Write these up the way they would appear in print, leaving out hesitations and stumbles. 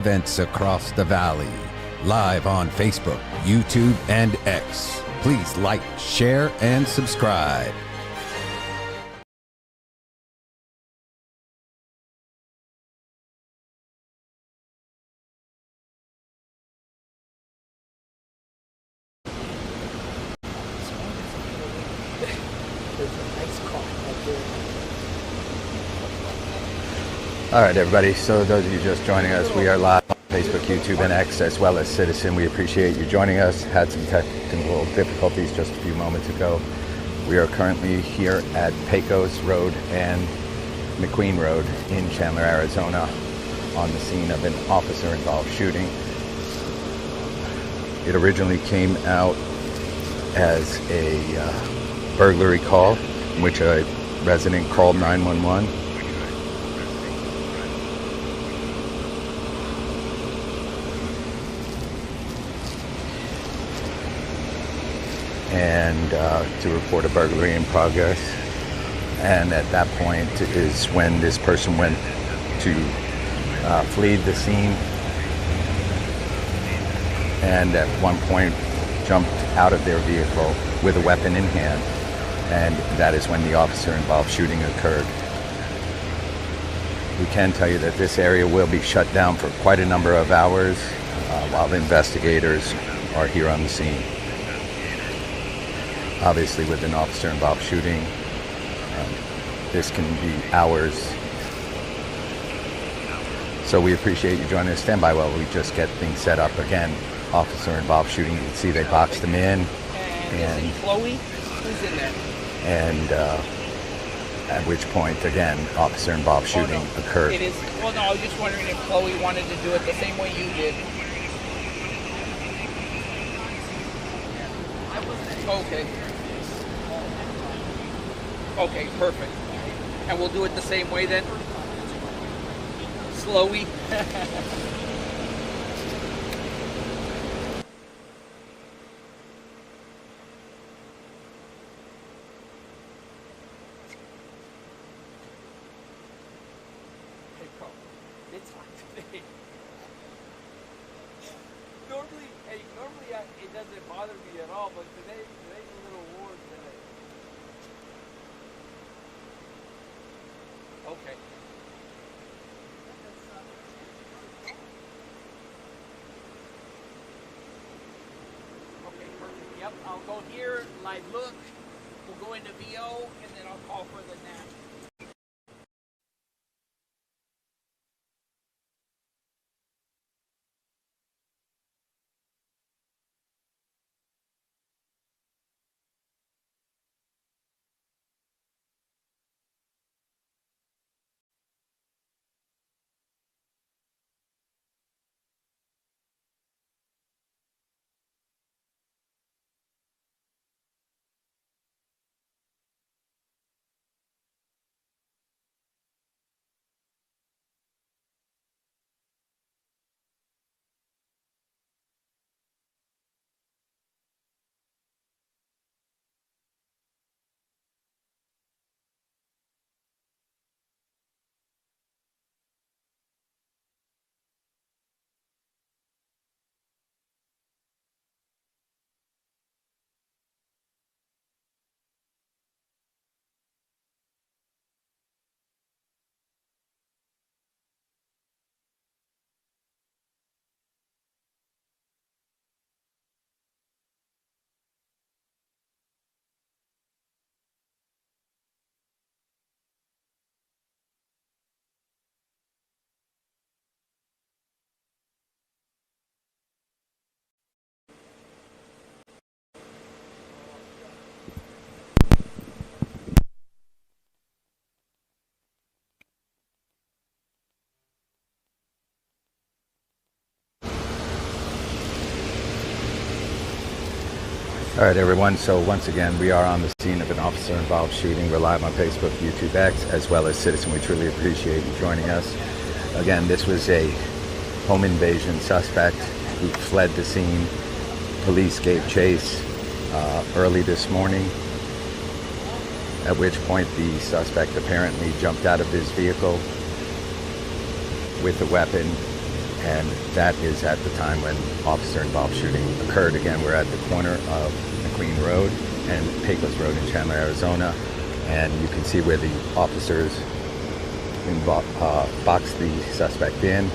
Events across the valley, live on Facebook, YouTube, and X. Please like, share, and subscribe. All right, everybody. So those of you just joining us, we are live on Facebook, YouTube, and X, as well as Citizen. We appreciate you joining us. Had some technical difficulties just a few moments ago. We are currently here at Pecos Road and Mcqueen Road in Chandler, Arizona, on the scene of an officer-involved shooting. It originally came out as a burglary call in which a resident called 911. And to report a burglary in progress. And at that point is when this person went to flee the scene, and at one point jumped out of their vehicle with a weapon in hand, and that is when the officer-involved shooting occurred. We can tell you that this area will be shut down for quite a number of hours while the investigators are here on the scene. Obviously, with an officer-involved shooting, this can be hours. So we appreciate you joining us. Stand by while we just get things set up. Again, officer-involved shooting. You can see they boxed them in. And is it Chloe? Who's in there? And at which point, again, officer-involved shooting occurred. It is. Well, no, I was just wondering if Chloe wanted to do it the same way you did. Okay. Okay, perfect. And we'll do it the same way then? Slowy? Hey, bro. It's fine today. Normally it doesn't bother me at all, but today's a little warm today. Okay. Okay, perfect. Yep, I'll go here, live look. We'll go into VO, and then I'll call for the nap. All right, everyone. So once again, we are on the scene of an officer-involved shooting. We're live on Facebook, YouTube, X, as well as Citizen. We truly appreciate you joining us. Again, this was a home invasion suspect who fled the scene. Police gave chase early this morning, at which point the suspect apparently jumped out of his vehicle with a weapon And that is at the time when officer-involved shooting occurred. Again, we're at the corner of Mcqueen Road and Pecos Road in Chandler, Arizona. And you can see where the officers boxed the suspect in.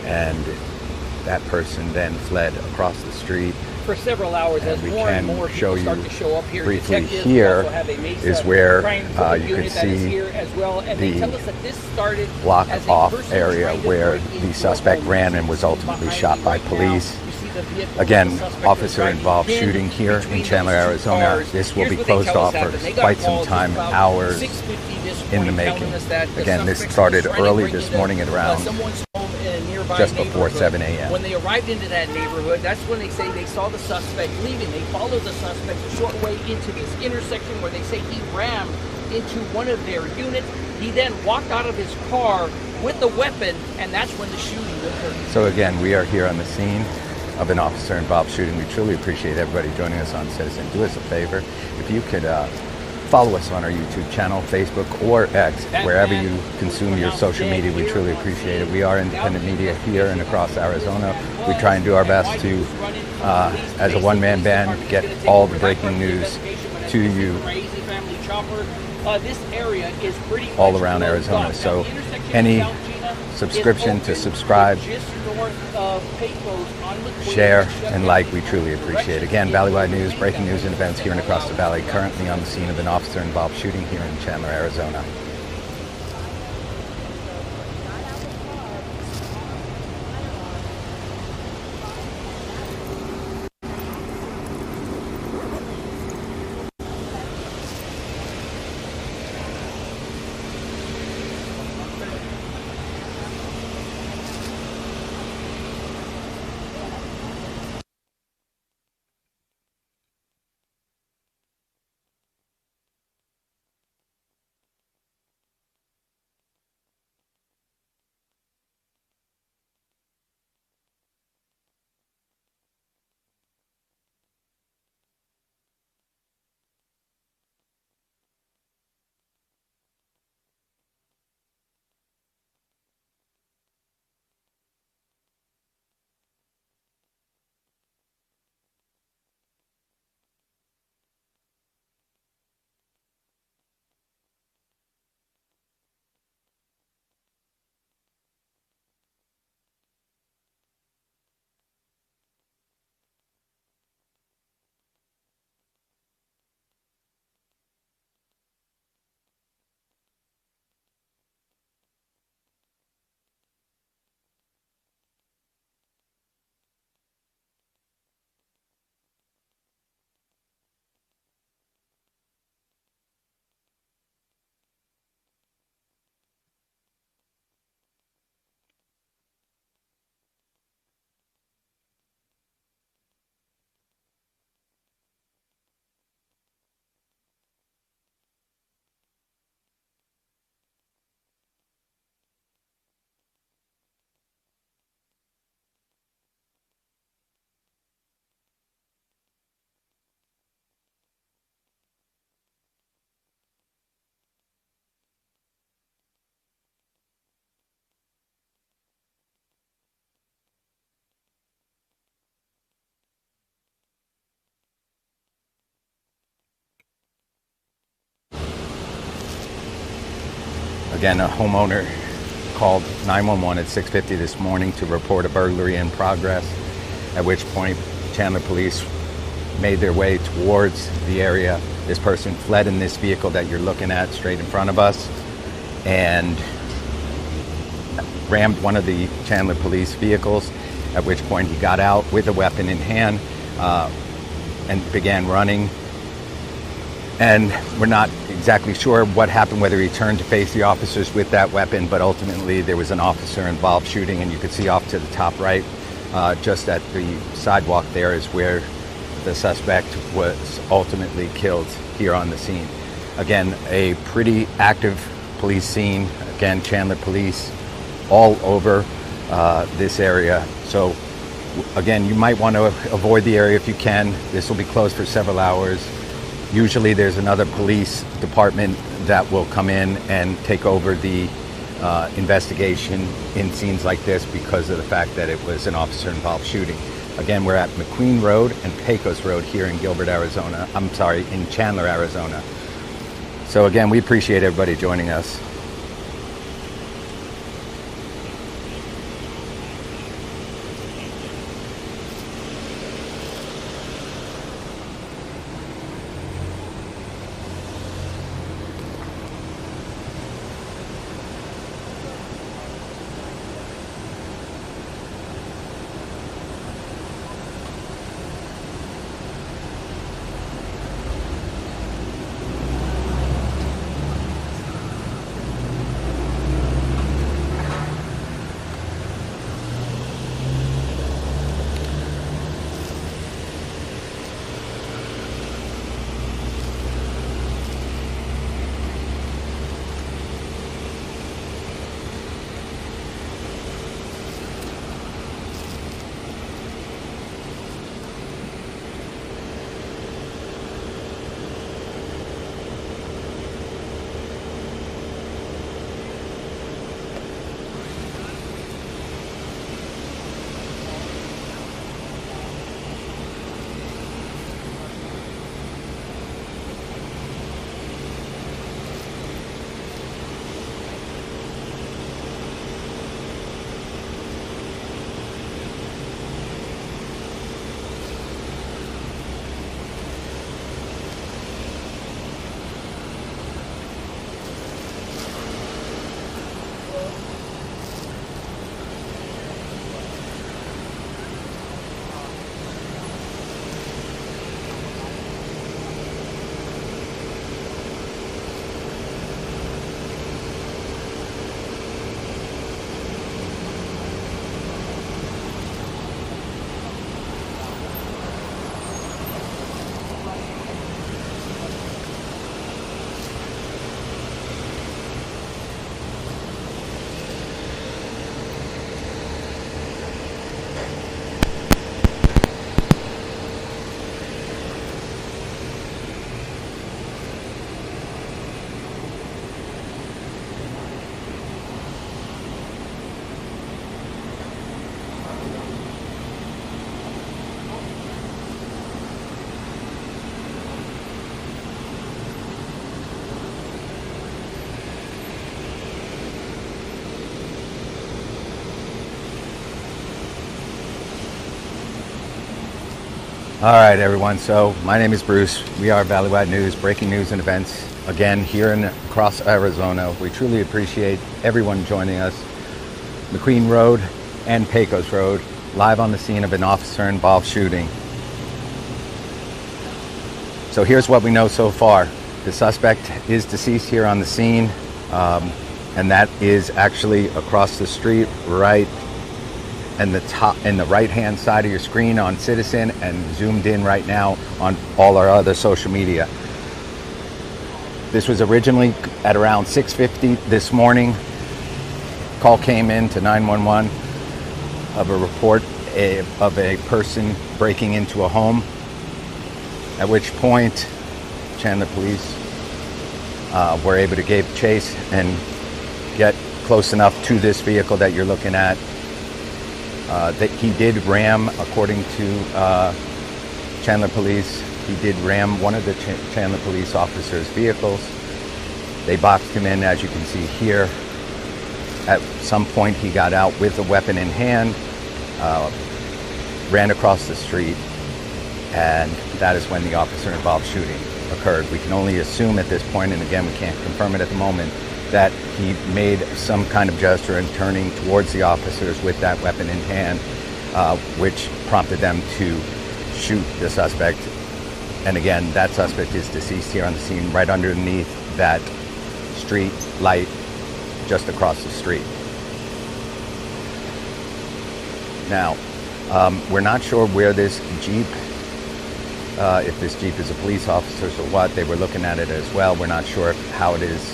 And that person then fled across the street. For several hours, as more and more people start to show up here. Briefly here is where you can see the block-off area where the suspect ran and was ultimately shot by police. Again, officer-involved shooting here in Chandler, Arizona. This will be closed off for quite some time, hours in the making. Again, this started early this morning at around just before 7 a.m. When they arrived into that neighborhood, that's when they say they saw the suspect leaving. They followed the suspect a short way into this intersection where they say he rammed into one of their units. He then walked out of his car with the weapon, and that's when the shooting occurred. So again, we are here on the scene of an officer-involved shooting. We truly appreciate everybody joining us on Citizen. Do us a favor, if you could follow us on our YouTube channel, Facebook, or X, wherever you consume your social media. We truly appreciate it. We are independent media here and across Arizona. We try and do our best to, as a one-man band, get all the breaking news to you all around Arizona. So any subscription to subscribe, share, and like, we truly appreciate it. Again, Valleywide News, breaking news and events here and across the valley, currently on the scene of an officer-involved shooting here in Chandler, Arizona. Again, a homeowner called 911 at 6:50 this morning to report a burglary in progress, at which point Chandler police made their way towards the area. This person fled in this vehicle that you're looking at straight in front of us and rammed one of the Chandler police vehicles, at which point he got out with a weapon in hand and began running. And we're not exactly sure what happened, whether he turned to face the officers with that weapon, but ultimately there was an officer-involved shooting, and you could see off to the top right, just at the sidewalk there, is where the suspect was ultimately killed here on the scene. Again, a pretty active police scene. Again, Chandler police all over this area. So again, you might want to avoid the area if you can. This will be closed for several hours. Usually there's another police department that will come in and take over the investigation in scenes like this because of the fact that it was an officer-involved shooting. Again, we're at Mcqueen Road and Pecos Road here in in Chandler, Arizona. So again, we appreciate everybody joining us. All right, everyone. So my name is Bruce. We are Value-Add News, breaking news and events. Again, here across Arizona. We truly appreciate everyone joining us. Mcqueen Road and Pecos Road, live on the scene of an officer-involved shooting. So here's what we know so far. The suspect is deceased here on the scene, and that is actually across the street, right and the right-hand side of your screen on Citizen, and zoomed in right now on all our other social media. This was originally at around 6:50 this morning. Call came in to 911 of a report of a person breaking into a home, at which point Chandler police were able to give chase and get close enough to this vehicle that you're looking at. That he did ram, according to Chandler police, he did ram one of the Chandler police officers' vehicles. They boxed him in, as you can see here. At some point, he got out with a weapon in hand, ran across the street, and that is when the officer-involved shooting occurred. We can only assume at this point, and again, we can't confirm it at the moment, that he made some kind of gesture in turning towards the officers with that weapon in hand, which prompted them to shoot the suspect. And again, that suspect is deceased here on the scene, right underneath that street light just across the street. Now, we're not sure where this Jeep, if this Jeep is a police officer's or what. They were looking at it as well. We're not sure how it is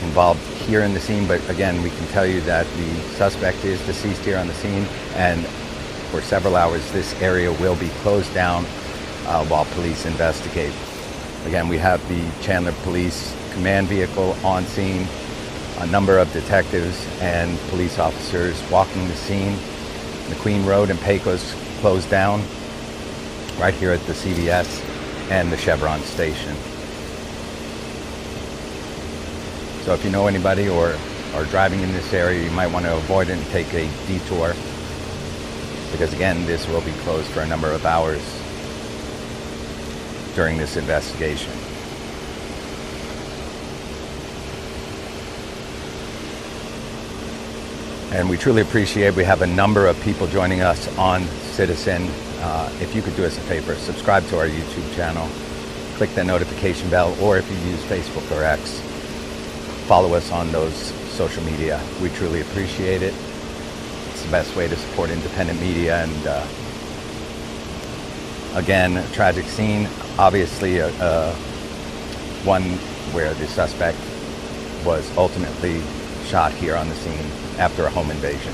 involved here in the scene, but again, we can tell you that the suspect is deceased here on the scene, and for several hours this area will be closed down while police investigate. Again, we have the Chandler Police Command vehicle on scene. a number of detectives and police officers walking the scene. Mcqueen Road and Pecos closed down right here at the CVS and the Chevron station. So if you know anybody or are driving in this area, you might want to avoid it and take a detour, because again, this will be closed for a number of hours during this investigation. And we truly appreciate, we have a number of people joining us on Citizen. If you could do us a favor, subscribe to our YouTube channel, click the notification bell, or if you use Facebook or X, follow us on those social media. We truly appreciate it. It's the best way to support independent media. And again, a tragic scene, obviously one where the suspect was ultimately shot here on the scene after a home invasion.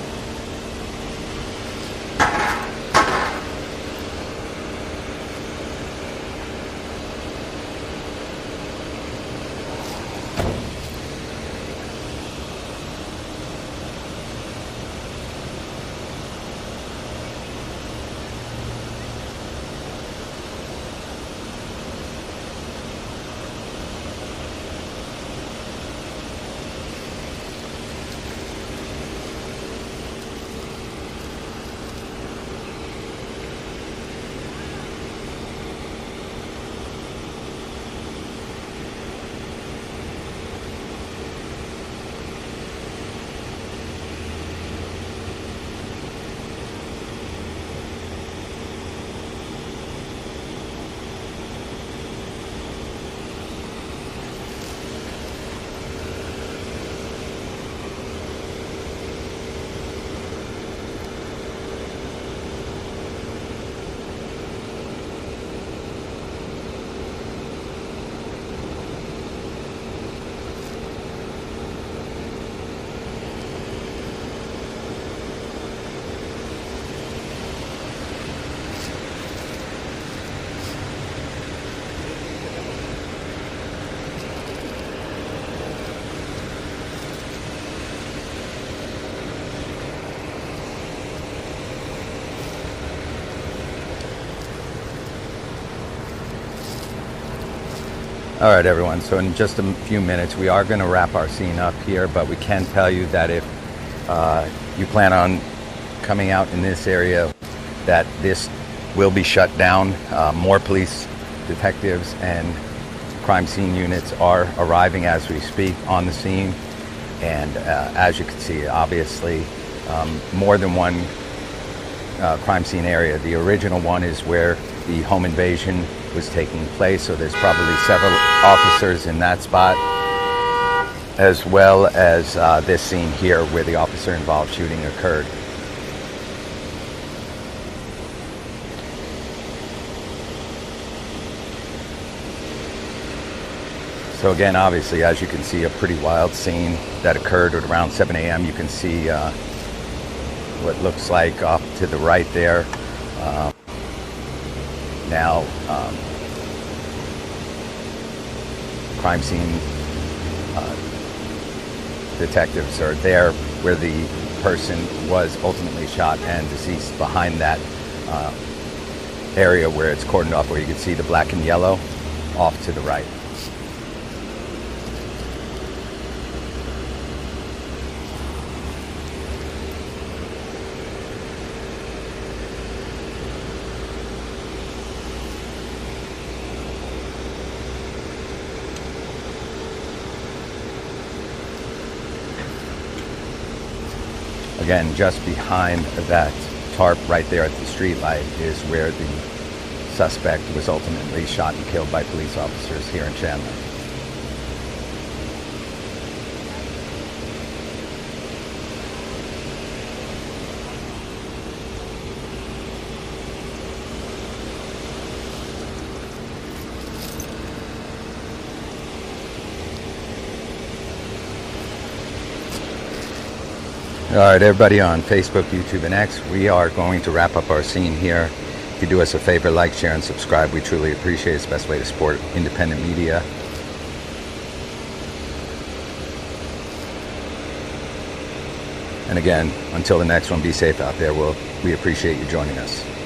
All right, everyone, so in just a few minutes, we are going to wrap our scene up here, but we can tell you that if you plan on coming out in this area, that this will be shut down. More police, detectives, and crime scene units are arriving as we speak on the scene. And as you can see, obviously, more than one crime scene area. The original one is where the home invasion was taking place, so there's probably several officers in that spot, as well as this scene here where the officer involved shooting occurred. So again, obviously, as you can see, a pretty wild scene that occurred at around 7 a.m. You can see what looks like off to the right there. Now, crime scene detectives are there where the person was ultimately shot and deceased, behind that area where it's cordoned off, where you can see the black and yellow off to the right. Again, just behind that tarp right there at the street light is where the suspect was ultimately shot and killed by police officers here in Chandler. All right, everybody on Facebook, YouTube, and X, we are going to wrap up our scene here. If you do us a favor, like, share, and subscribe, we truly appreciate it. It's the best way to support independent media. And again, until the next one, be safe out there. We appreciate you joining us.